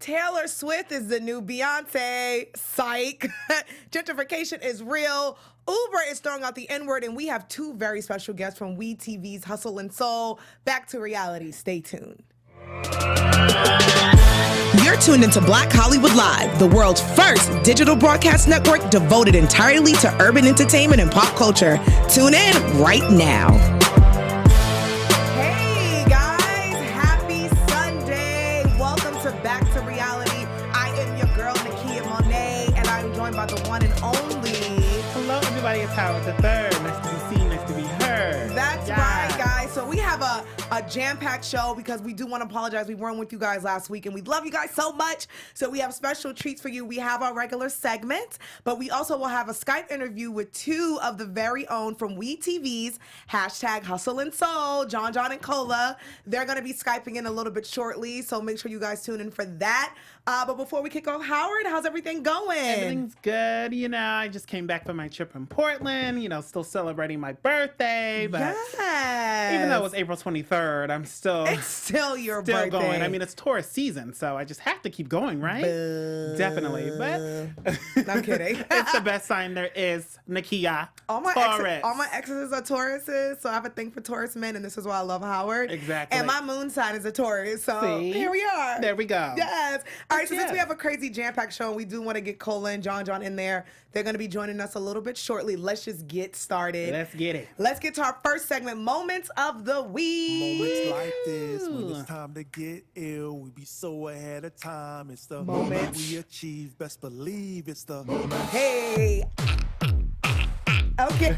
Taylor Swift is the new Beyonce. Psych. Gentrification is real. Uber is throwing out the N-word, and we have two very special guests from WeTV's Hustle and Soul. Back to reality. Stay tuned. You're tuned into Black Hollywood Live, the world's first digital broadcast network devoted entirely to urban entertainment and pop culture. Tune in right now. Hey guys, happy Sunday. Welcome to Back to Reality. I am your girl, Nakia Monet, and I'm joined by the one and only. Hello, everybody. It's Howard the Third. Nice to be seen. Nice to be heard. That's right, guys. So we have a jam-packed show because we do want to apologize. We weren't with you guys last week, and we love you guys so much. So we have special treats for you. We have our regular segment, but we also will have a Skype interview with two of the very own from WeTV's #Hustle and Soul, John and Cola. They're going to be Skyping in a little bit shortly, so make sure you guys tune in for that. But before we kick off, Howard, how's everything going? Everything's good. You know, I just came back from my trip in Portland, still celebrating my birthday. But yes. Even though it was April 23rd, I'm still... It's still your birthday. Going. I mean, it's tourist season, so I just have to keep going, right? Definitely. But I'm kidding. It's the best sign there is, Nakia. All my exes are Tauruses, so I have a thing for Taurus men, and this is why I love Howard. Exactly. And my moon sign is a Taurus, so See? Here we are. There we go. Yes. All right, so since we have a crazy jam-packed show, and we do want to get Cola and John in there, they're going to be joining us a little bit shortly. Let's just get started. Let's get it. Let's get to our first segment, Moments of the Week. Moments like this, when it's time to get ill, we be so ahead of time. It's the moment we achieve, best believe it's the moment. Hey. Okay.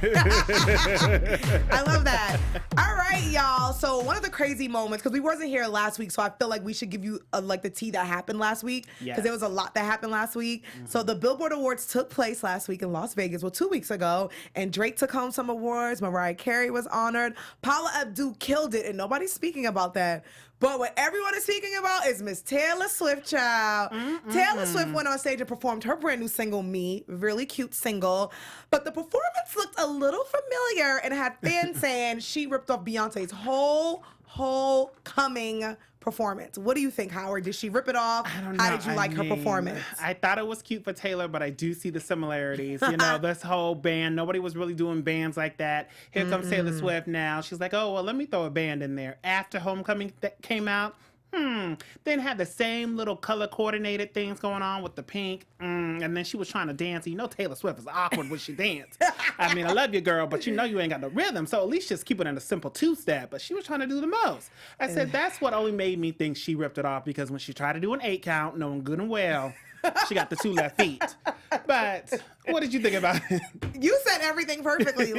I love that. All right, y'all. So one of the crazy moments, because we wasn't here last week, so I feel like we should give you the tea that happened last week, because there was a lot that happened last week. Mm-hmm. So the Billboard Awards took place last week in Las Vegas, 2 weeks ago, and Drake took home some awards. Mariah Carey was honored. Paula Abdul killed it, and nobody's speaking about that. But what everyone is speaking about is Miss Taylor Swift, child. Taylor Swift went on stage and performed her brand new single, Me, really cute single. But the performance looked a little familiar and had fans saying she ripped off Beyonce's whole coming performance. What do you think, Howard? Did she rip it off? I don't know. How did you like her performance? I thought it was cute for Taylor, but I do see the similarities. This whole band, nobody was really doing bands like that. Here comes Taylor Swift now. She's like, oh, well, let me throw a band in there. After Homecoming came out, then had the same little color coordinated things going on with the pink. And then she was trying to dance. Taylor Swift is awkward when she dances. I mean, I love you, girl, but you ain't got no rhythm. So at least just keep it in a simple two-step. But she was trying to do the most. I said, that's what only made me think she ripped it off, because when she tried to do an 8 count, knowing good and well, she got the 2 left feet. But what did you think about it? You said everything perfectly.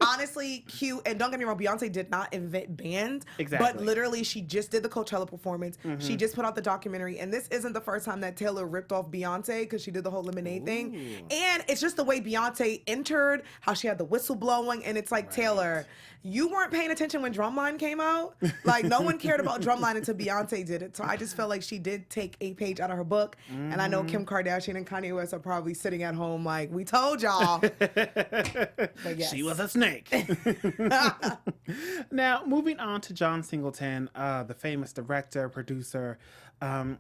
Honestly, cute. And don't get me wrong, Beyonce did not invent bands. Exactly. But literally, she just did the Coachella performance. Mm-hmm. She just put out the documentary. And this isn't the first time that Taylor ripped off Beyonce, because she did the whole Lemonade thing. And it's just the way Beyonce entered, how she had the whistle blowing. And it's like, right. Taylor, you weren't paying attention when Drumline came out. No one cared about Drumline until Beyonce did it. So I just felt like she did take a page out of her book. Mm-hmm. And I know Kim Kardashian and Kanye West are probably sitting at home like, we told y'all. But yes. She was a snake. Now, moving on to John Singleton, the famous director, producer.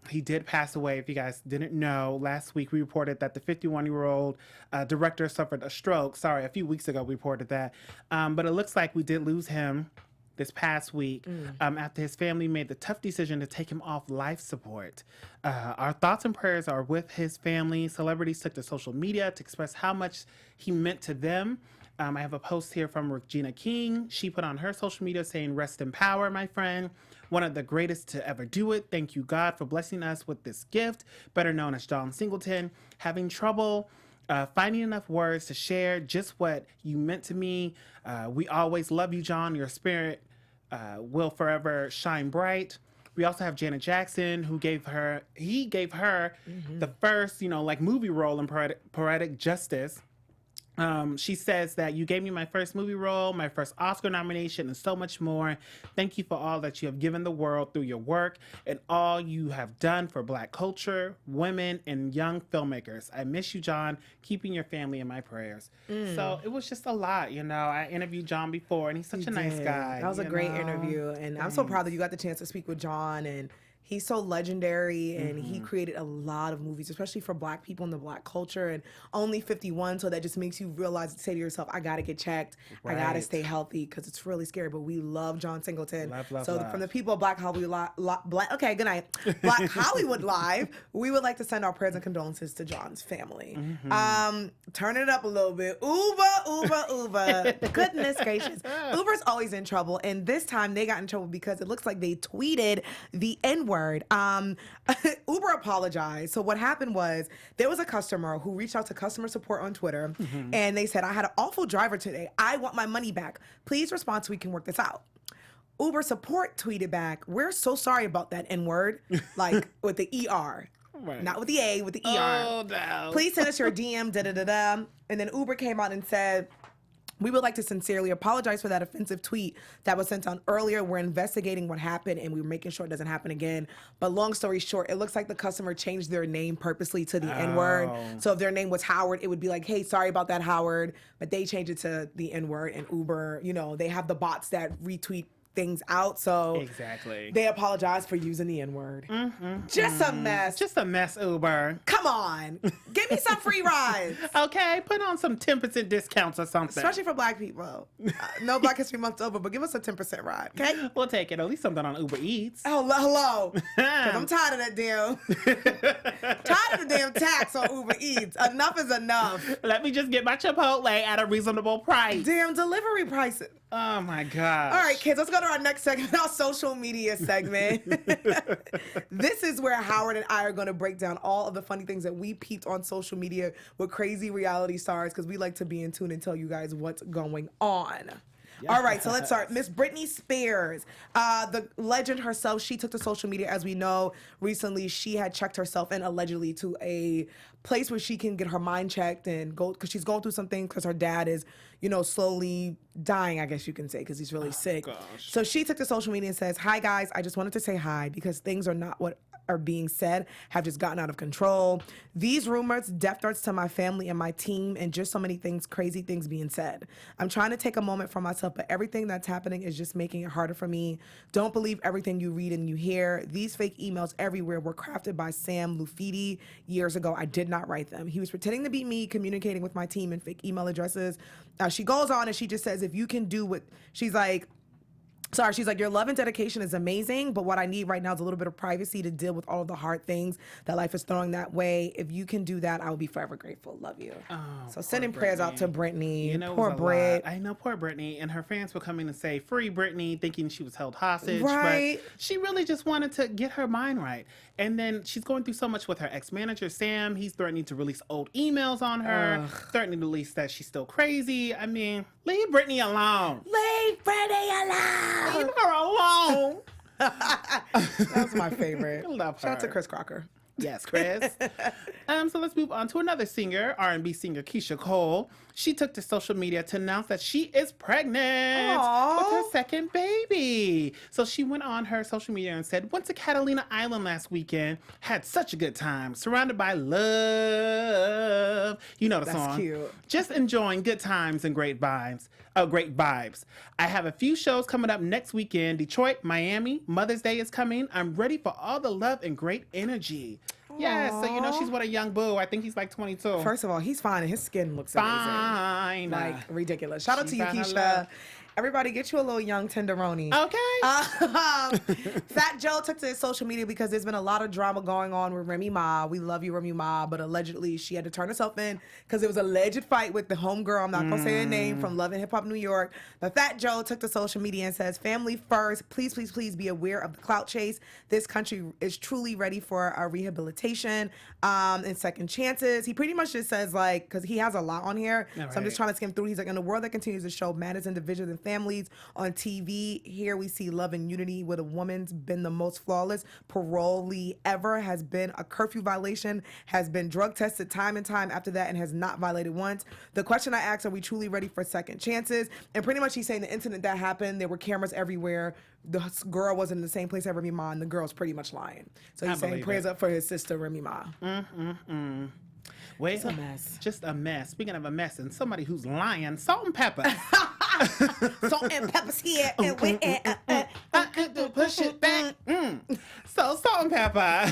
He did pass away, if you guys didn't know. Last week, we reported that the 51-year-old director suffered a stroke. Sorry, a few weeks ago, we reported that. But it looks like we did lose him this past week after his family made the tough decision to take him off life support. Our thoughts and prayers are with his family. Celebrities took to social media to express how much he meant to them. I have a post here from Regina King. She put on her social media saying, "Rest in power, my friend. One of the greatest to ever do it. Thank you, God, for blessing us with this gift, better known as John Singleton. Having trouble finding enough words to share just what you meant to me. We always love you, John. Your spirit will forever shine bright." We also have Janet Jackson, who gave her the first, movie role in Poetic Justice. She says that you gave me my first movie role, my first Oscar nomination, and so much more. Thank you for all that you have given the world through your work and all you have done for Black culture, women, and young filmmakers. I miss you, John. Keeping your family in my prayers. So it was just a lot, I interviewed John before, and he's such a nice guy. That was a great interview, and I'm so proud that you got the chance to speak with John, and He's so legendary, and he created a lot of movies, especially for Black people in the Black culture. And only 51, so that just makes you realize, say to yourself, I gotta get checked, I gotta stay healthy, because it's really scary. But we love John Singleton. Love. From the people of Black Hollywood, okay, good night, Black Hollywood Live, we would like to send our prayers and condolences to John's family. Turn it up a little bit. Uber. Goodness gracious, Uber's always in trouble, and this time they got in trouble because it looks like they tweeted the N-word. Uber apologized. So what happened was there was a customer who reached out to customer support on Twitter, and they said, I had an awful driver today. I want my money back. Please respond so we can work this out. Uber support tweeted back, we're so sorry about that N-word, like with the ER. Right. Not with the A, with the ER. Oh, no. Please send us your DM, da-da-da-da. And then Uber came out and said, we would like to sincerely apologize for that offensive tweet that was sent out earlier. We're investigating what happened, and we're making sure it doesn't happen again. But long story short, it looks like the customer changed their name purposely to the N-word. So if their name was Howard, it would be like, hey, sorry about that, Howard. But they changed it to the N-word, and Uber, they have the bots that retweet things out, so exactly they apologize for using the N-word. Just a mess, Uber. Come on, give me some free rides. Okay, put on some 10% discounts or something, especially for Black people. No Black History Month's over, but give us a 10% ride, okay? We'll take it. At least something on Uber Eats. Oh, hello, because I'm tired of that tired of the damn tax on Uber Eats. Enough is enough. Let me just get my Chipotle at a reasonable price. Damn delivery prices. Oh my God. All right, kids, let's go to our next segment, our social media segment. This is where Howard and I are going to break down all of the funny things that we peeped on social media with crazy reality stars, because we like to be in tune and tell you guys what's going on. Yes. All right, so let's start. Miss Britney Spears, the legend herself, she took to social media. As we know, recently she had checked herself in allegedly to a place where she can get her mind checked and go, because she's going through some things because her dad is, slowly dying, I guess you can say, because he's really sick. Gosh. So she took to social media and says, hi guys, I just wanted to say hi because things are not what are being said, have just gotten out of control. These rumors, death threats to my family and my team, and just so many things, crazy things being said. I'm trying to take a moment for myself, but everything that's happening is just making it harder for me. Don't believe everything you read and you hear. These fake emails everywhere were crafted by Sam Lufidi years ago. I did not write them. He was pretending to be me, communicating with my team in fake email addresses. She goes on and she just says, if you can do what, she's like, your love and dedication is amazing, but what I need right now is a little bit of privacy to deal with all of the hard things that life is throwing that way. If you can do that, I will be forever grateful. Love you. Oh, so sending prayers out to Britney. Poor Brit. I know, poor Britney. And her fans were coming to say, free Britney, thinking she was held hostage. Right. But she really just wanted to get her mind right. And then she's going through so much with her ex-manager, Sam. He's threatening to release old emails on her, threatening to release that she's still crazy. I mean, leave Britney alone. Leave Britney alone. Leave her alone. That's my favorite. I love her. Shout out to Chris Crocker. Yes, Chris. So let's move on to another singer, R&B singer Keisha Cole. She took to social media to announce that she is pregnant with her second baby. So she went on her social media and said, went to Catalina Island last weekend, had such a good time, surrounded by love. You know the song. That's cute. Just enjoying good times and great vibes. I have a few shows coming up next weekend. Detroit, Miami, Mother's Day is coming. I'm ready for all the love and great energy. Yeah, so she's what, a young boo. I think he's like 22. First of all, he's fine and his skin looks amazing. Like ridiculous. Shout out to you, Keisha. Everybody get you a little young tenderoni. Okay. Fat Joe took to his social media because there's been a lot of drama going on with Remy Ma. We love you, Remy Ma, but allegedly she had to turn herself in because there was an alleged fight with the homegirl, I'm not going to say her name, from Love and Hip Hop New York. But Fat Joe took to social media and says, family first, please, please, please be aware of the clout chase. This country is truly ready for a rehabilitation and second chances. He pretty much just says, like, because he has a lot on here, so I'm just trying to skim through. He's like, in a world that continues to show madness and division and families on TV, here we see love and unity with a woman's been the most flawless parolee ever, has been a curfew violation, has been drug tested time and time after that, and has not violated once. The question I asked, are we truly ready for second chances? And pretty much he's saying the incident that happened, there were cameras everywhere. The girl wasn't in the same place as Remy Ma, and the girl's pretty much lying. So he's saying prayers up for his sister, Remy Ma. Wait, it's a mess. Just a mess. Speaking of a mess, and somebody who's lying, Salt and Pepper. Salt and Pepper's here. And push it back. So Salt and Pepper,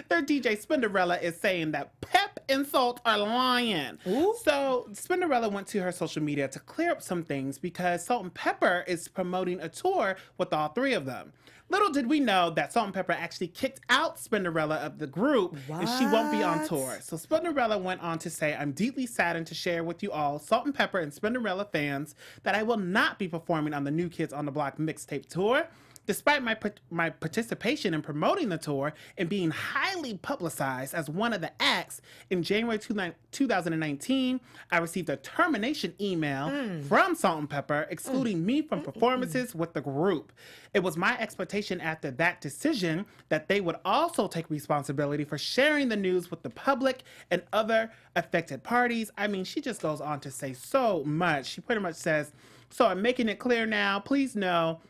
their DJ Spinderella is saying that Pep and Salt are lying. Ooh. So Spinderella went to her social media to clear up some things because Salt and Pepper is promoting a tour with all three of them. Little did we know that Salt and Pepper actually kicked out Spinderella of the group and she won't be on tour. So Spinderella went on to say, I'm deeply saddened to share with you all, Salt and Pepper and Spinderella fans, that I will not be performing on the New Kids on the Block mixtape tour. Despite my participation in promoting the tour and being highly publicized as one of the acts, in January 2019, I received a termination email from Salt and Pepper excluding me from performances with the group. It was my expectation after that decision that they would also take responsibility for sharing the news with the public and other affected parties. I mean, she just goes on to say so much. She pretty much says, so I'm making it clear now, please know,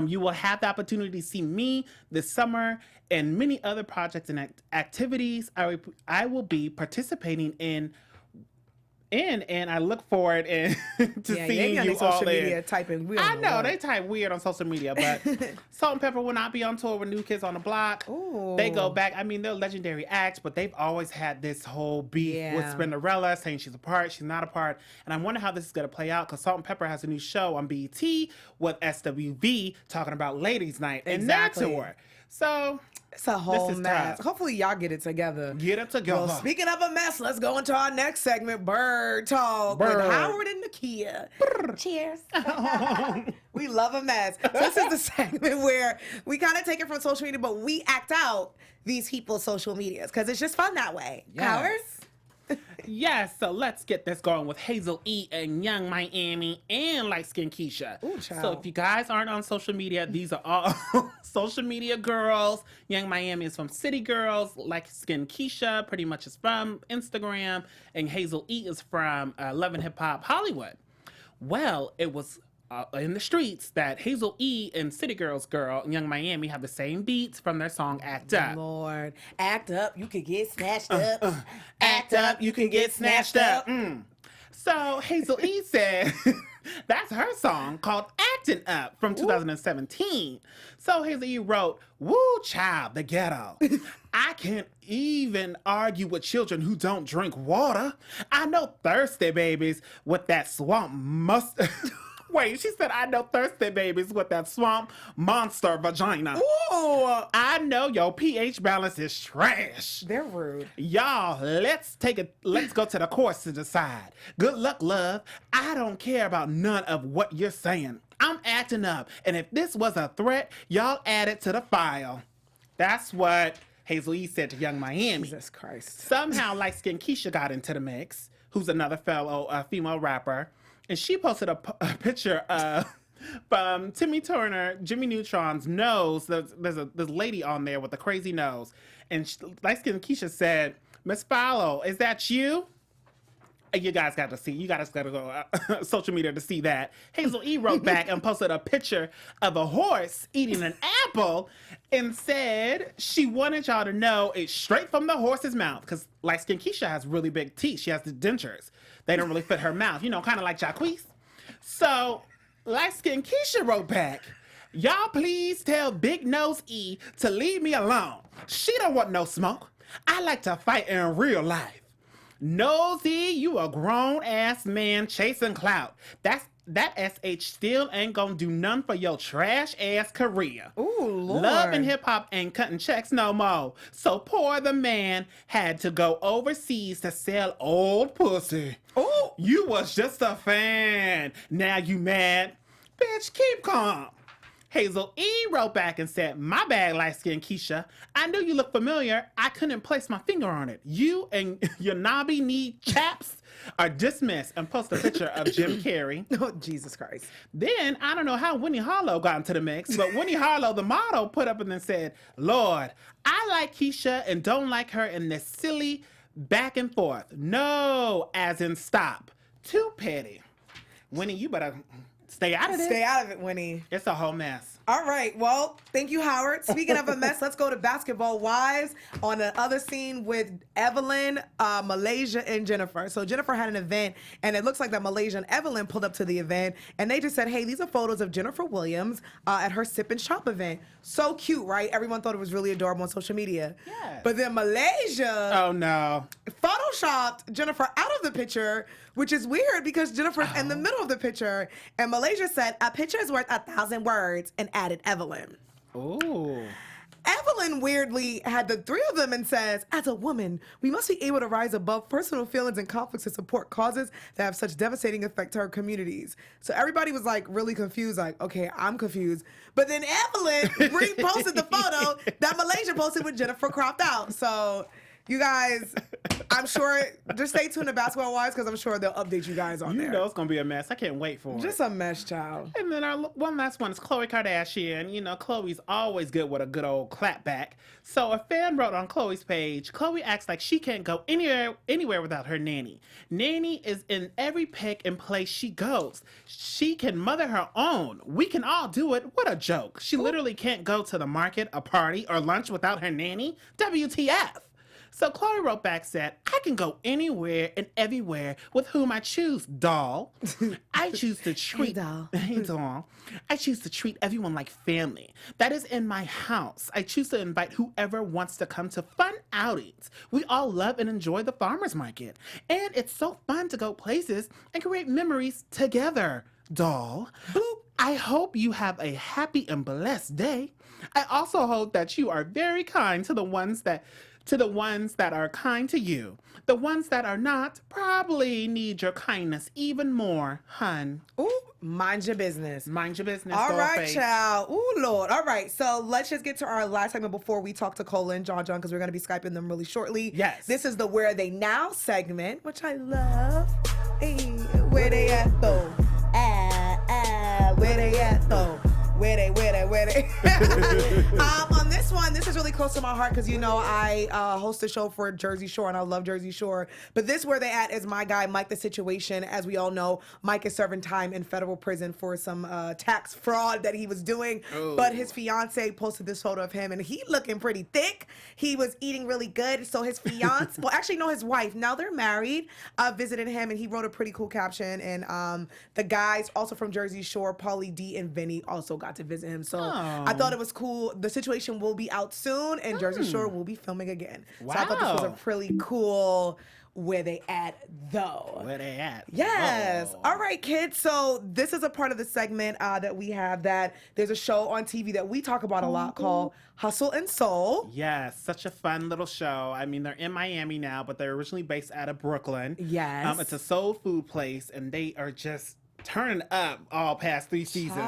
you will have the opportunity to see me this summer and many other projects and activities I will be participating in, and I look forward to seeing you all social media typing. I know they type weird on social media, but Salt and Pepper will not be on tour with New Kids on the Block. Ooh. They go back. I mean, they're legendary acts, but they've always had this whole beef with Spinderella, saying she's a part, she's not a part. And I wonder how this is going to play out because Salt and Pepper has a new show on BET with SWV talking about Ladies Night and their tour. So it's a whole mess. tough. Hopefully y'all get it together. Get it together. Well, speaking of a mess, let's go into our next segment, Bird Talk with Howard and Nakia. Cheers. We love a mess. So this is the segment where we kind of take it from social media, but we act out these people's social medias because it's just fun that way. Yes. Howard? Yes, so let's get this going with Hazel E and Young Miami and Light Skin Keisha. Ooh, child. So if you guys aren't on social media, these are all social media girls. Young Miami is from City Girls. Light Skin Keisha pretty much is from Instagram. And Hazel E is from Love and Hip Hop Hollywood. Well, it was in the streets that Hazel E and City Girls girl Young Miami have the same beats from their song Act Up. Lord, act up, you could get snatched up. Act up, you can get snatched up. So Hazel E said that's her song called Acting Up from 2017. So Hazel E wrote, woo child, the ghetto. I can't even argue with children who don't drink water. I know thirsty babies with that swamp mustard. Wait, she said, I know thirsty babies with that swamp monster vagina. Ooh. I know your pH balance is trash. They're rude. Y'all, let's go to the courts to decide. Good luck, love. I don't care about none of what you're saying. I'm acting up. And if this was a threat, y'all add it to the file. That's what Hazel E said to Young Miami. Jesus Christ. Somehow, Light Skin Keisha got into the mix, who's another fellow female rapper. And she posted a picture of Timmy Turner, Jimmy Neutron's nose. There's this lady on there with a crazy nose. And Light Skin Keisha said, Miss Follow, is that you? You guys got to see. You guys got to go social media to see that. Hazel E wrote back and posted a picture of a horse eating an apple and said she wanted y'all to know it's straight from the horse's mouth because Light Skin Keisha has really big teeth. She has the dentures. They don't really fit her mouth. You know, kind of like Jacquees. So Light Skin Keisha wrote back, y'all please tell Big Nose E to leave me alone. She don't want no smoke. I like to fight in real life. Nosy, you a grown-ass man chasing clout. That SH still ain't gonna do none for your trash-ass career. Ooh, Lord. Love and hip-hop ain't cutting checks no more. So poor the man had to go overseas to sell old pussy. Ooh. You was just a fan. Now you mad? Bitch, keep calm. Hazel E wrote back and said, my bad, Light Skin Keisha. I knew you looked familiar. I couldn't place my finger on it. You and your knobby knee chaps are dismissed, and post a picture of Jim Carrey. Oh, Jesus Christ. Then, I don't know how Winnie Harlow got into the mix, but Winnie Harlow, the model, put up and then said, Lord, I like Keisha and don't like her in this silly back and forth. No, as in stop. Too petty. Winnie, you better Stay out of it. Stay out of it, Winnie. It's a whole mess. All right. Well, thank you, Howard. Speaking of a mess, let's go to Basketball Wives on the other scene with Evelyn, Malaysia, and Jennifer. So Jennifer had an event, and it looks like that Malaysia and Evelyn pulled up to the event, and they just said, hey, these are photos of Jennifer Williams at her Sip and Shop event. So cute, right? Everyone thought it was really adorable on social media. Yes. But then Malaysia Oh, no. photoshopped Jennifer out of the picture, which is weird because Jennifer's in the middle of the picture. And Malaysia said, a picture is worth 1,000 words, and added Evelyn. Ooh. Evelyn weirdly had the three of them and says, as a woman, we must be able to rise above personal feelings and conflicts to support causes that have such devastating effect to our communities. So everybody was like really confused, like, okay, I'm confused. But then Evelyn reposted the photo that Malaysia posted with Jennifer cropped out. So you guys, I'm sure, just stay tuned to Basketball Wives because I'm sure they'll update you guys on there. You know it's going to be a mess. I can't wait for it. Just a mess, child. And then our one last one is Khloe Kardashian. You know, Khloe's always good with a good old clapback. So a fan wrote on Khloe's page, Khloe acts like she can't go anywhere without her nanny. Nanny is in every pick and place she goes. She can mother her own. We can all do it. What a joke. She literally can't go to the market, a party, or lunch without her nanny. WTF. So Khloe wrote back, said, I can go anywhere and everywhere with whom I choose, doll. I choose to treat... Hey, doll. I choose to treat everyone like family. That is in my house. I choose to invite whoever wants to come to fun outings. We all love and enjoy the farmer's market. And it's so fun to go places and create memories together, doll. Boop. I hope you have a happy and blessed day. I also hope that you are very kind to the ones that are kind to you. The ones that are not probably need your kindness even more, hun. Ooh, mind your business. Mind your business. All right, face. child. Ooh, Lord. All right, so let's just get to our last segment before we talk to Cola and John because we're going to be Skyping them really shortly. Yes. This is the Where Are They Now segment, which I love. Hey, where they at, though? Where they at, though? Where they? On this one, this is really close to my heart because, you know, I host a show for Jersey Shore and I love Jersey Shore. But this Where They At is my guy, Mike the Situation. As we all know, Mike is serving time in federal prison for some tax fraud that he was doing. Oh. But his fiance posted this photo of him and he looking pretty thick. He was eating really good. So his fiance, well, actually, no, his wife, now they're married, visited him and he wrote a pretty cool caption. And the guys also from Jersey Shore, Pauly D and Vinny, also got to visit him. So I thought it was cool. The Situation will be out soon and Jersey Shore will be filming again. Wow. So I thought this was a really cool Where They At, though. Where they at? Yes. Oh. All right, kids. So this is a part of the segment that we have that there's a show on TV that we talk about a lot called Hustle and Soul. Yes, such a fun little show. I mean, they're in Miami now, but they're originally based out of Brooklyn. Yes. It's a soul food place, and they are just turning up all past 3 seasons.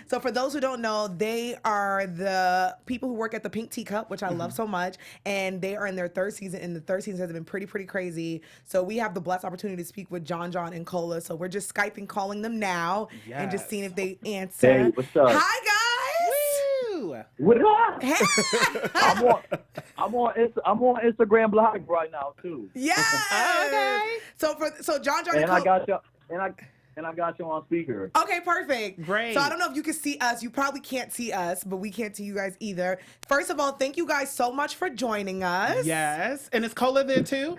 So for those who don't know, they are the people who work at the Pink Teacup, which I love so much, and they are in their 3rd season, and the 3rd season has been pretty crazy. So we have the blessed opportunity to speak with John and Cola. So we're just Skyping, calling them now, and just seeing if they answer. Hey, what's up? Hi, guys. Woo! What up? Hey. I'm on Instagram Live right now too. Yes. Okay. So John And and I got you. And I got you on speaker. Okay, perfect. Great. So I don't know if you can see us. You probably can't see us, but we can't see you guys either. First of all, thank you guys so much for joining us. Yes. And is Cola there too?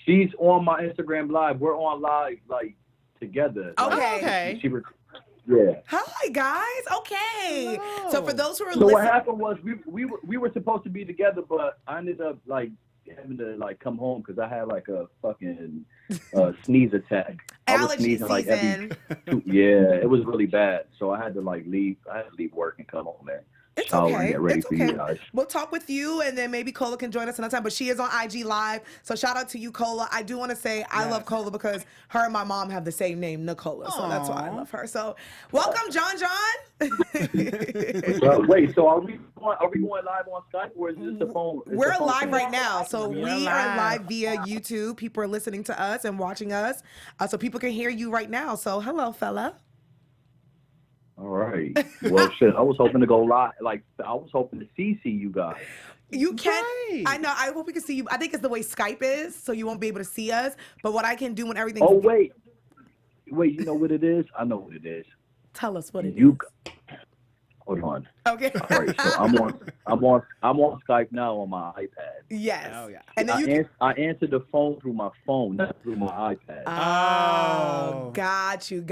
She's on my Instagram Live. We're on live like together. Okay. Okay. Yeah. Hi guys. Okay. Hello. So for those who are So listening, what happened was we were supposed to be together, but I ended up like having to like come home because I had like a fucking sneeze attack. I was allergy sneezing like season. yeah, it was really bad. So I had to like leave. I had to leave work and come home there. It's shower and okay. get ready It's for okay. you guys. We'll talk with you, and then maybe Cola can join us another time. But she is on IG Live, so shout out to you, Cola. I do want to say I love Cola because her and my mom have the same name, Nicola. So that's why I love her. So welcome, John. Wait, so are we going live on Skype or is this the phone? We're the phone live thing? right now. So We're we are live. live via YouTube. People are listening to us and watching us. So people can hear you right now. So hello, fella. All right. Well, shit. I was hoping to go live. Like I was hoping to see you guys. You can. Right. I know. I hope we can see you. I think it's the way Skype is, so you won't be able to see us. But what I can do when everything's Oh wait. wait, you know what it is? I know what it is. Tell us what it is. Hold on. Okay. All right, so I'm on Skype now on my iPad. Yes. Oh yeah. And then I answered the phone through my phone, not through my iPad. Oh, got you.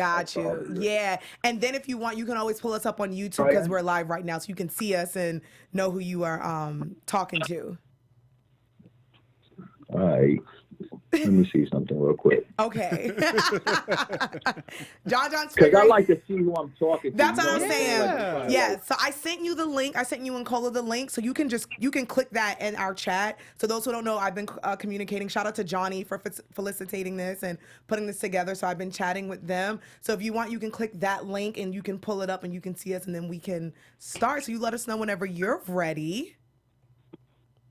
Yeah. And then if you want, you can always pull us up on YouTube because we're live right now, so you can see us and know who you are talking to. All right. Let me see something real quick. Okay. John's Because I like to see who I'm talking to. That's what I'm saying. Yeah. Yeah. So I sent you the link. I sent you and Cola the link. So you can click that in our chat. So those who don't know, I've been communicating. Shout out to Johnny for felicitating this and putting this together. So I've been chatting with them. So if you want, you can click that link and you can pull it up and you can see us and then we can start. So you let us know whenever you're ready.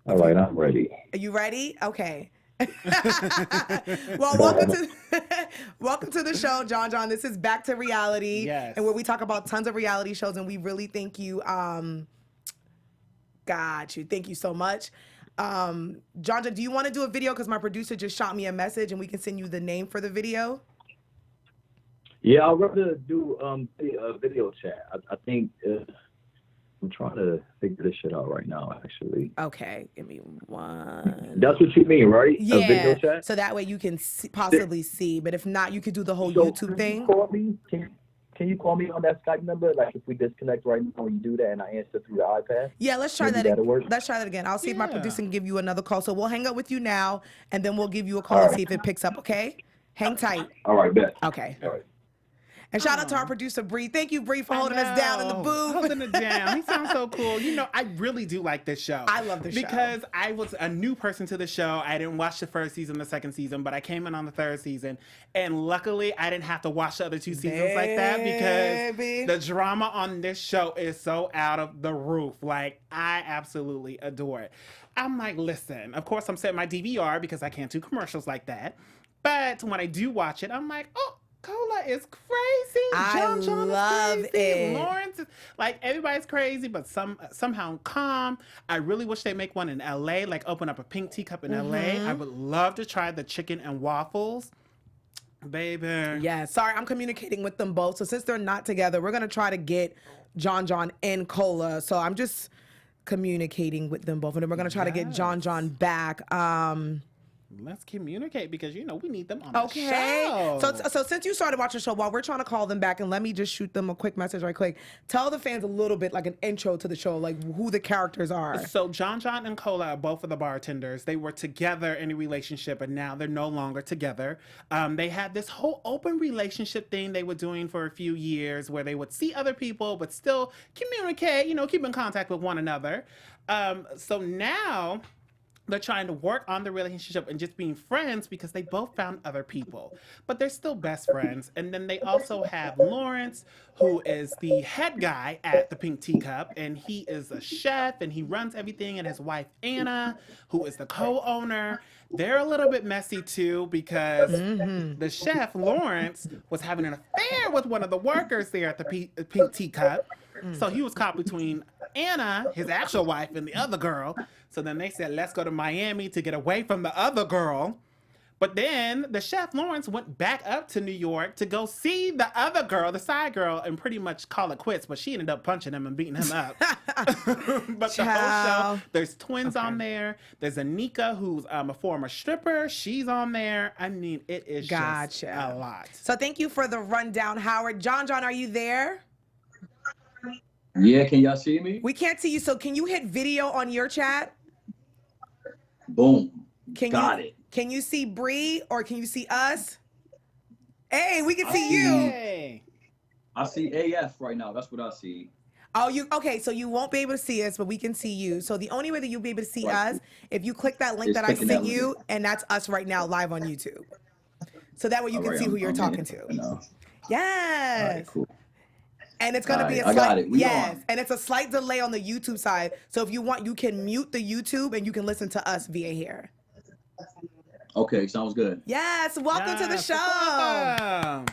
All right, I'm ready. Are you ready? Okay. Well, welcome to the show, John. This is Back to Reality, yes, and where we talk about tons of reality shows, and we really thank you. Thank you so much. John, do you want to do a video? Because my producer just shot me a message, and we can send you the name for the video. Yeah, I'd rather do a video chat. I think I'm trying to figure this shit out right now, actually. Okay, give me one. That's what you mean, right? Yeah. A video chat? So that way you can possibly see, but if not, you could do the whole YouTube thing. You call me? Can you call me on that Skype number? Like if we disconnect right now and you do that and I answer through the iPad? Yeah, let's try Maybe that'll work. Let's try that again. I'll see if my producer can give you another call. So we'll hang up with you now, and then we'll give you a call and see if it picks up, okay? Hang tight. All right, bet. Okay. All right. And shout out to our producer, Bree. Thank you, Bree, for holding us down in the booth. Holding it down. He sounds so cool. You know, I really do like this show. I love this show. Because I was a new person to the show. I didn't watch the first season, the second season, but I came in on the third season. And luckily, I didn't have to watch the other two seasons like that because the drama on this show is so out of the roof. Like, I absolutely adore it. I'm like, listen, of course, I'm setting my DVR because I can't do commercials like that. But when I do watch it, I'm like, oh, Cola is crazy. John love is crazy. it. Lawrence is like everybody's crazy, but somehow calm. I really wish they make one in LA, like open up a pink teacup in LA. I would love to try the chicken and waffles. Baby. Yeah, sorry, I'm communicating with them both. So since they're not together, we're gonna try to get John and Cola. So I'm just communicating with them both, and then we're gonna try to get John back. Let's communicate because, you know, we need them on the show. So since you started watching the show, while we're trying to call them back, and let me just shoot them a quick message right quick. Tell the fans a little bit, like an intro to the show, like who the characters are. So John and Cola are both of the bartenders. They were together in a relationship, and now they're no longer together. They had this whole open relationship thing they were doing for a few years where they would see other people but still communicate, you know, keep in contact with one another. So now they're trying to work on the relationship and just being friends because they both found other people. But they're still best friends. And then they also have Lawrence, who is the head guy at the Pink Teacup. And he is a chef and he runs everything. And his wife, Anna, who is the co-owner. They're a little bit messy too because the chef, Lawrence, was having an affair with one of the workers there at the Pink Teacup. So he was caught between Anna, his actual wife, and the other girl. So then they said, let's go to Miami to get away from the other girl. But then the chef, Lawrence, went back up to New York to go see the other girl, the side girl, and pretty much call it quits. But she ended up punching him and beating him up. But the whole show, there's twins on there. There's Anika, who's a former stripper. She's on there. I mean, it is just a lot. So thank you for the rundown, Howard. John, are you there? Yeah, can y'all see me? We can't see you, so can you hit video on your chat? Boom. Got it. Can you see Bree or can you see us? Hey, we can see you. Hey. I see AF right now. That's what I see. Oh, okay, so you won't be able to see us, but we can see you. So the only way that you'll be able to see us, if you click that link that I sent you, and that's us right now live on YouTube. So that way you can see who you're talking to. Yes. All right, cool. And it's gonna be a slight, and it's a slight delay on the YouTube side. So if you want, you can mute the YouTube and you can listen to us via here. Okay, sounds good. Yes, welcome to the show. Welcome.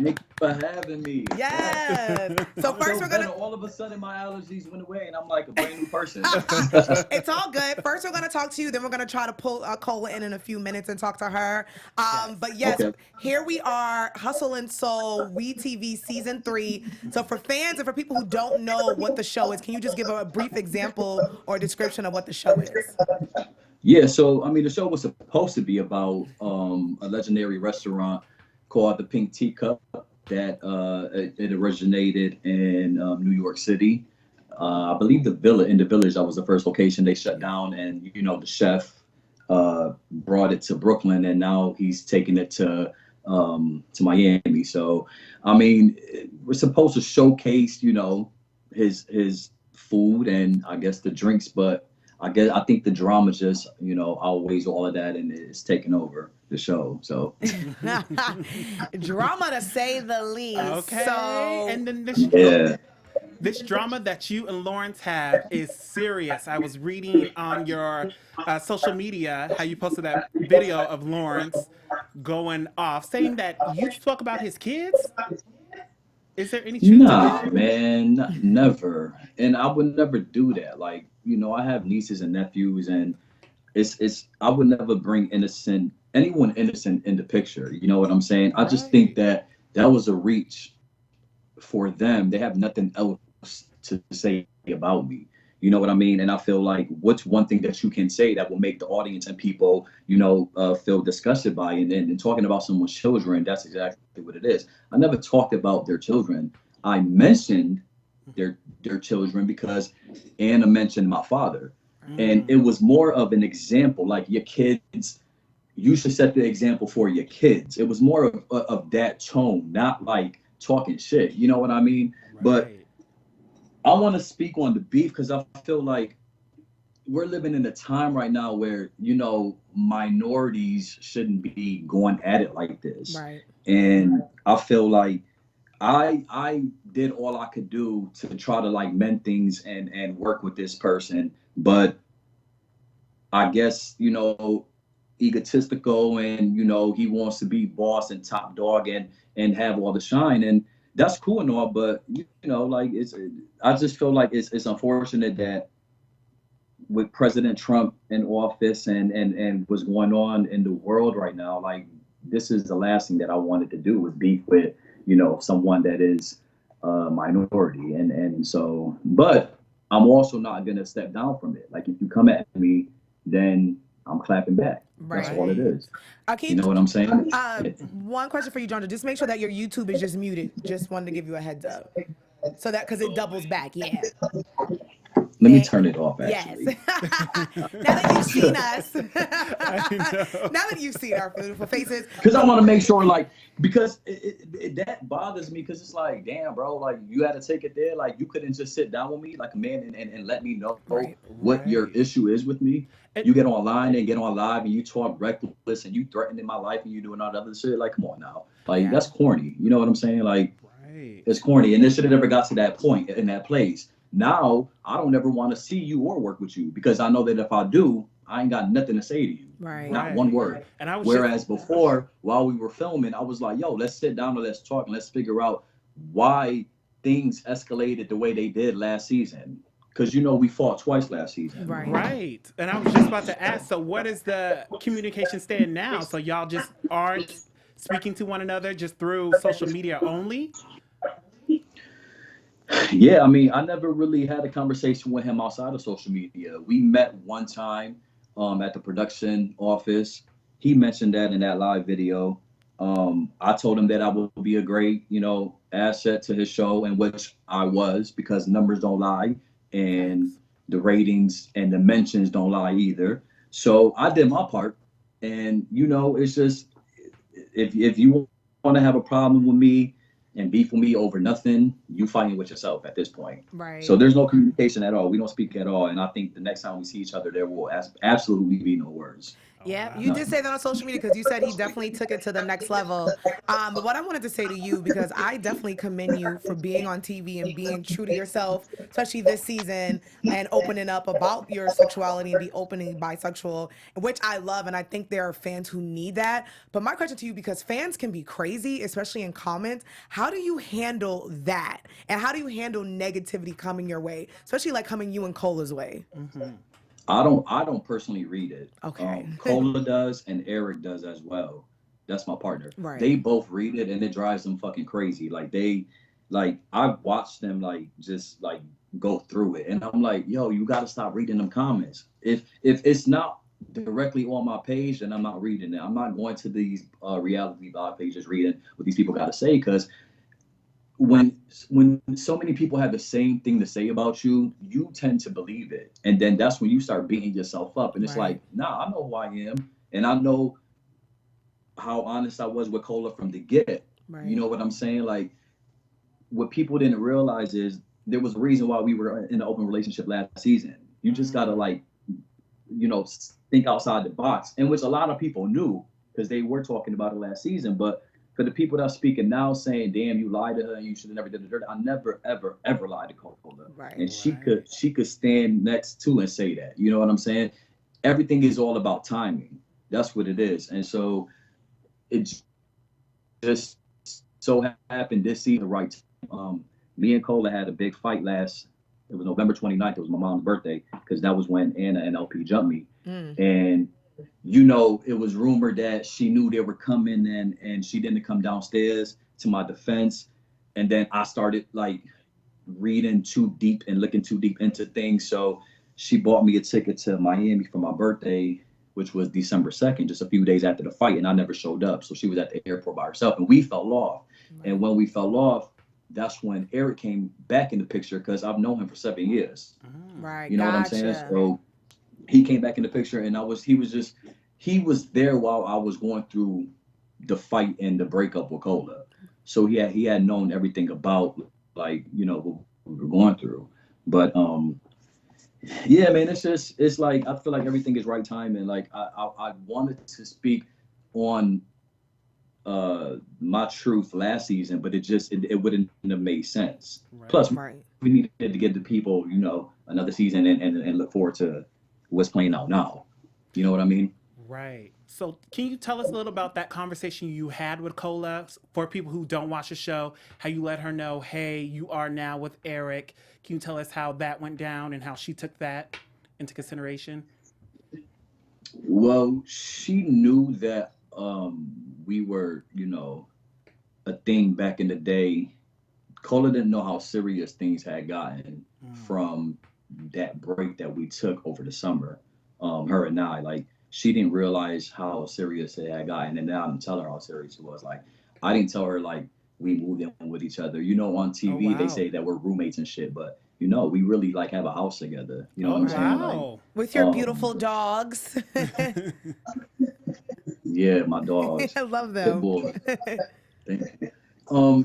Thank you for having me. Yes. So I first feel we're gonna. better. All of a sudden, my allergies went away, and I'm like a brand new person. It's all good. First, we're gonna talk to you. Then we're gonna try to pull Cola in a few minutes and talk to her. But yes, Okay. here we are, Hustle and Soul, We TV season 3. So for fans and for people who don't know what the show is, can you just give a brief example or description of what the show is? Yeah, so I mean, the show was supposed to be about a legendary restaurant called the Pink Teacup that it originated in New York City. I believe the village that was the first location they shut down, and the chef brought it to Brooklyn, and now he's taking it to Miami. So I mean, we're supposed to showcase his food and I guess the drinks, but I think the drama just outweighs all of that, and it's taking over the show. So Drama to say the least. Okay. So And then yeah. this drama that you and Lawrence have is serious. I was reading on your social media how you posted that video of Lawrence going off, saying that you talk about his kids. Is there any truth to Nah, that? man, never. And I would never do that. Like, I have nieces and nephews, and it's I would never bring anyone innocent in the picture. You know what I'm saying? I just think that was a reach for them. They have nothing else to say about me. You know what I mean? And I feel like what's one thing that you can say that will make the audience and people, feel disgusted by it. And talking about someone's children, that's exactly what it is. I never talked about their children. I mentioned their children because Anna mentioned my father. And it was more of an example, like your kids, you should set the example for your kids. It was more of that tone, not like talking shit. You know what I mean? Right. But I want to speak on the beef because I feel like we're living in a time right now where, minorities shouldn't be going at it like this. right. And I feel like I did all I could do to try to like mend things and work with this person. But I guess, egotistical and, he wants to be boss and top dog and have all the shine. And that's cool and all, but like I just feel like it's unfortunate that with President Trump in office and what's going on in the world right now, like this is the last thing that I wanted to do was beef with, someone that is a minority. And so, but I'm also not gonna step down from it. Like if you come at me, then I'm clapping back. Right. That's all it is. Okay. You know what I'm saying? One question for you, John. Just make sure that your YouTube is just muted. Just wanted to give you a heads up. So that because it doubles back. Yeah. Let me turn it off, actually. Yes. Now that you've seen us, I know. now that you've seen our beautiful faces, Because I want to make sure, like, because that bothers me. Because it's like, damn, bro, like you had to take it there. Like you couldn't just sit down with me, like a man, and let me know Right. what your Right. issue is with me. You get online and get on live and you talk reckless and you threatening my life and you doing all that other shit. Like, come on now, like Yeah. that's corny. You know what I'm saying? Like, Right. it's corny, and this should have never got to that point in that place. Now I don't ever want to see you or work with you because I know that if I do, I ain't got nothing to say to you. right? Not one word. And I was Whereas before, while we were filming, I was like, yo, let's sit down and let's talk and let's figure out why things escalated the way they did last season. Because, we fought twice last season. Right. Right. And I was just about to ask, so what is the communication stand now? So y'all just aren't speaking to one another just through social media only? Yeah, I mean, I never really had a conversation with him outside of social media. We met one time at the production office. He mentioned that in that live video. I told him that I would be a great, asset to his show, and which I was, because numbers don't lie and the ratings and the mentions don't lie either. So I did my part. And, it's just, if you want to have a problem with me, and beef with me over nothing, you fighting with yourself at this point. Right. So there's no communication at all. We don't speak at all. And I think the next time we see each other, there will absolutely be no words. Yeah, you did say that on social media because you said he definitely took it to the next level. But what I wanted to say to you, because I definitely commend you for being on TV and being true to yourself, especially this season, and opening up about your sexuality and be openly bisexual, which I love. And I think there are fans who need that. But my question to you, because fans can be crazy, especially in comments, how do you handle that? And how do you handle negativity coming your way, especially like coming you and Cola's way? Mm-hmm. I don't personally read it. Okay. Cola does and Eric does as well. That's my partner. Right. They both read it and it drives them fucking crazy. I've watched them just go through it and I'm like, yo, you gotta stop reading them comments. If it's not directly on my page, then I'm not reading it. I'm not going to these reality blog pages reading what these people gotta say, because when so many people have the same thing to say about you, you tend to believe it. And then that's when you start beating yourself up. And it's like, nah, I know who I am. And I know how honest I was with Cola from the get. Right. You know what I'm saying? Like, what people didn't realize is there was a reason why we were in an open relationship last season. You just gotta think outside the box. And which a lot of people knew because they were talking about it last season. But for the people that are speaking now saying, damn, you lied to her and you should have never did the dirt, I never, ever, ever lied to Cola. Right. And she could stand next to and say that. You know what I'm saying? Everything is all about timing. That's what it is. And so it just so happened this season, right? Me and Cola had a big fight it was November 29th. It was my mom's birthday, because that was when Anna and LP jumped me. And it was rumored that she knew they were coming and she didn't come downstairs to my defense. And then I started reading too deep and looking too deep into things. So she bought me a ticket to Miami for my birthday, which was December 2nd, just a few days after the fight. And I never showed up. So she was at the airport by herself and we fell off. And when we fell off, that's when Eric came back in the picture, because I've known him for 7 years. Right. You know what I'm saying? So he came back in the picture and he was there while I was going through the fight and the breakup with Cola. So he had known everything about what we were going through. But yeah, man, it's like I feel like everything is right time, and I wanted to speak on my truth last season, but it wouldn't have made sense. Right. Plus, we needed to give the people another season and look forward to what's playing out now. You know what I mean? Right. So can you tell us a little about that conversation you had with Cola, for people who don't watch the show, how you let her know, hey, you are now with Eric? Can you tell us how that went down and how she took that into consideration? Well, she knew that we were, a thing back in the day. Cola didn't know how serious things had gotten from that break that we took over the summer. Her and I, she didn't realize how serious it had gotten, and now I didn't tell her how serious it was. I didn't tell her we moved in with each other. On TV they say that we're roommates and shit, but we really have a house together. You know what I'm saying? With your beautiful dogs. Yeah, my dogs. I love them.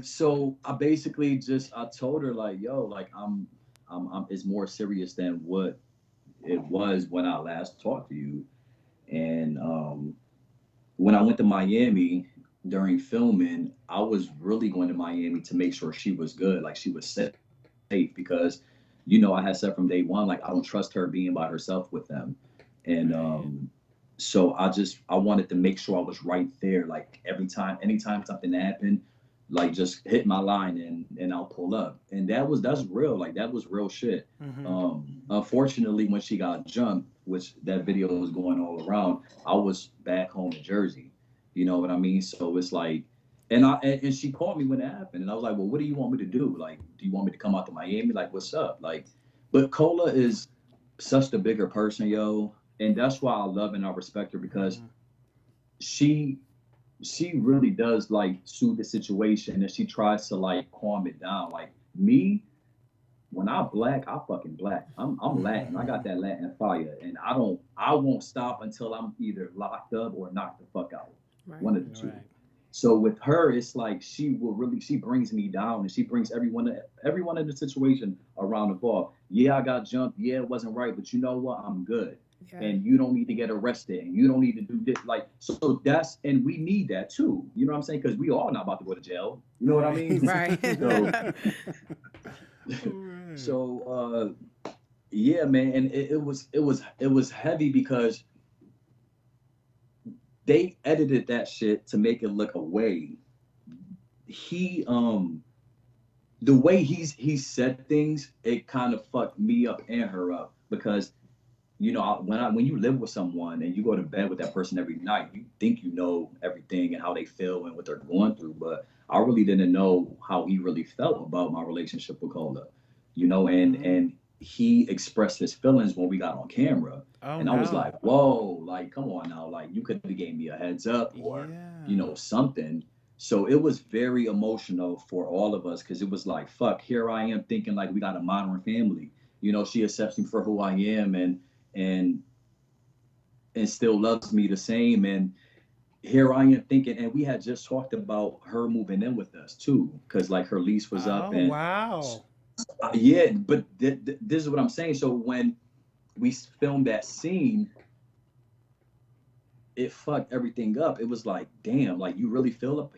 So I basically I told her I'm it's more serious than what it was when I last talked to you. And when I went to Miami during filming, I was really going to Miami to make sure she was good, she was safe, because I had said from day one, I don't trust her being by herself with them. And so I wanted to make sure I was right there, anytime something happened, just hit my line and I'll pull up. And that's real, that was real shit. Unfortunately, when she got jumped, which that video was going all around, I was back home in Jersey. You know what I mean? So it's and she called me when it happened, and I was like, well, what do you want me to do? Do you want me to come out to Miami? What's up? But Cola is such the bigger person, yo. And that's why I love and I respect her, because she really does soothe the situation, and she tries to calm it down. Me, when I black, I fucking black. I'm Latin. I got that Latin fire, and I won't stop until I'm either locked up or knocked the fuck out. Right. One of the two. Right. So with her, it's like she brings me down, and she brings everyone in the situation around the ball. Yeah, I got jumped. Yeah, it wasn't right, but you know what? I'm good. Yeah. And you don't need to get arrested, and you don't need to do this. Like, so that's, and we need that too. You know what I'm saying? Because we all not about to go to jail. You know what I mean? Right. So yeah, man, and it was heavy because they edited that shit to make it look away. The way he said things, it kind of fucked me up and her up, because you know, when you live with someone and you go to bed with that person every night, you think you know everything and how they feel and what they're going through. But I really didn't know how he really felt about my relationship with Cola, you know, and he expressed his feelings when we got on camera. I was like, whoa, like, come on now, like, you could have gave me a heads up or, you know, something. So it was very emotional for all of us, because it was like, fuck, here I am thinking like we got a modern family. You know, she accepts me for who I am and still loves me the same. And here I am thinking, and we had just talked about her moving in with us too, because like her lease was up. And yeah, but this is what I'm saying. So when we filmed that scene, it fucked everything up. It was like, damn, like you really feel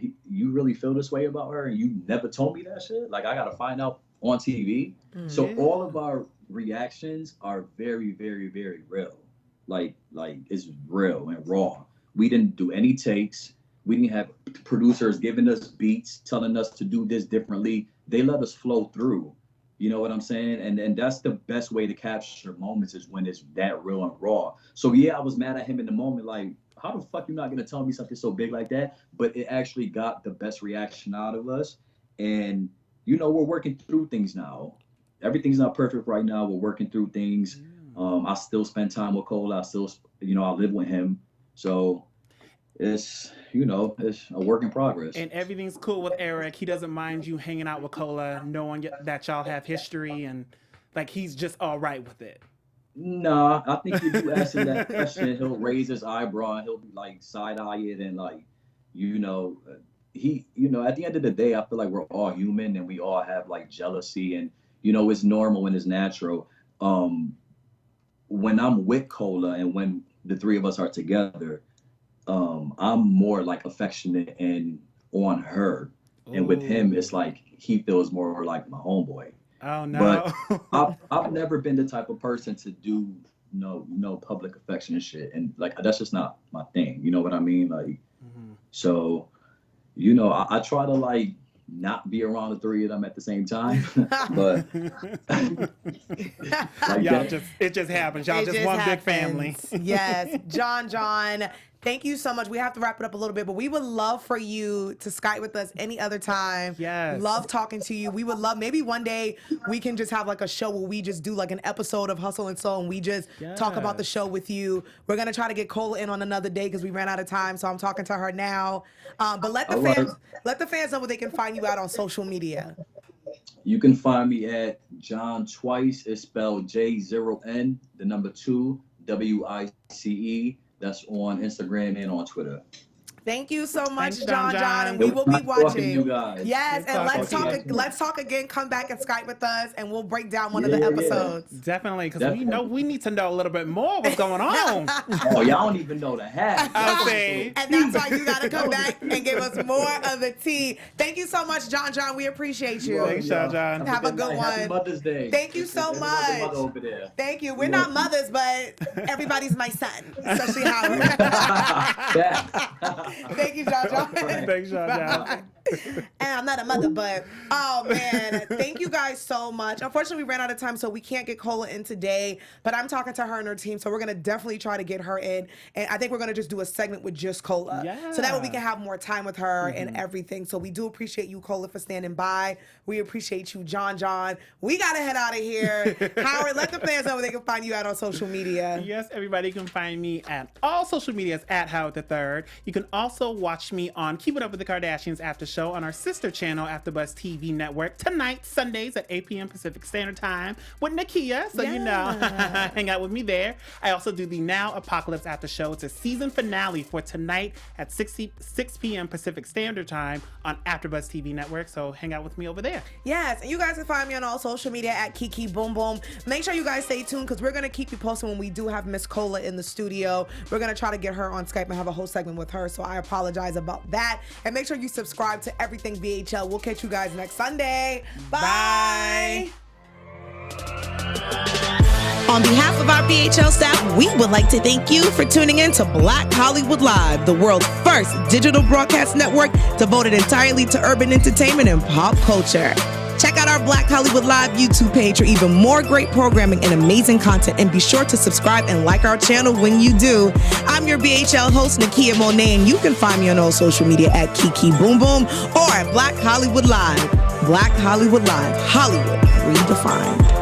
this way about her, and you never told me that shit. Like I gotta find out on TV. So all of our reactions are very, very, very real. Like it's real and raw. We didn't do any takes. We didn't have producers giving us beats, telling us to do this differently. They let us flow through. You know what I'm saying? And that's the best way to capture moments, is when it's that real and raw. So yeah, I was mad at him in the moment, like, how the fuck you not gonna tell me something so big like that? But it actually got the best reaction out of us. And you know, we're working through things now. Everything's not perfect right now. We're working through things. I still spend time with Cole. I still, you know, I live with him. So it's, you know, it's a work in progress. And everything's cool with Eric. He doesn't mind you hanging out with Cola, knowing that y'all have history, and like he's just all right with it. Nah, I think if you ask him that question, he'll raise his eyebrow and he'll be like side-eye it, and like, you know, you know, at the end of the day, I feel like we're all human and we all have like jealousy, and you know, it's normal and it's natural. When I'm with Cola and when the three of us are together, I'm more like affectionate and on her. Ooh. And with him, it's like he feels more like my homeboy. Oh no! But I've never been the type of person to do no public affection and shit, and like that's just not my thing. You know what I mean? Like, so, you know, I try to like not be around the three of them at the same time, but like it just happens. Y'all just one big family. Yes, John, thank you so much. We have to wrap it up a little bit, but we would love for you to Skype with us any other time. Yes. Love talking to you. We would love, maybe one day we can just have like a show where we just do like an episode of Hustle and Soul, and we just talk about the show with you. We're going to try to get Cola in on another day because we ran out of time, so I'm talking to her now. But let the fans know where they can find you out on social media. You can find me at John Twice. It's spelled J0N, the number 2, WICE. That's on Instagram and on Twitter. Thank you so much, John, and we will be watching. You guys. Yes, and let's talk again. Come back and Skype with us, and we'll break down one of the episodes. Definitely, because we need to know a little bit more what's going on. Oh, y'all don't even know the hat. Okay. And that's why you got to come back and give us more of the tea. Thank you so much, John. We appreciate you. Thanks, John. Have a good one. Happy Mother's Day. Thank you so much. Mother over there. Thank you. We're not mothers, but everybody's my son, especially Howard. Thank you, John. Thanks, John. And I'm not a mother, but oh man, thank you guys so much. Unfortunately, we ran out of time, so we can't get Cola in today, but I'm talking to her and her team, so we're going to definitely try to get her in. And I think we're going to just do a segment with just Cola. Yeah. So that way we can have more time with her and everything. So we do appreciate you, Cola, for standing by. We appreciate you, John. We got to head out of here. Howard, let the fans know where they can find you out on social media. Yes, everybody can find me at all social medias at Howard III. You can also watch me on Keep It Up with the Kardashians after show show on our sister channel, AfterBuzz TV Network, tonight, Sundays at 8 p.m. Pacific Standard Time with Nakia. So you know, hang out with me there. I also do the Now Apocalypse After Show. It's a season finale for tonight at 6 p.m. Pacific Standard Time on AfterBuzz TV Network. So hang out with me over there. Yes, and you guys can find me on all social media at Kiki Boom Boom. Make sure you guys stay tuned because we're going to keep you posted when we do have Miss Cola in the studio. We're going to try to get her on Skype and have a whole segment with her. So I apologize about that. And make sure you subscribe to Everything VHL. We'll catch you guys next Sunday. Bye. On behalf of our VHL staff, we would like to thank you for tuning in to Black Hollywood Live, the world's first digital broadcast network devoted entirely to urban entertainment and pop culture. Check out our Black Hollywood Live YouTube page for even more great programming and amazing content, and be sure to subscribe and like our channel when you do. I'm your BHL host, Nakia Monet, and you can find me on all social media at Kiki Boom Boom or at Black Hollywood Live. Black Hollywood Live, Hollywood redefined.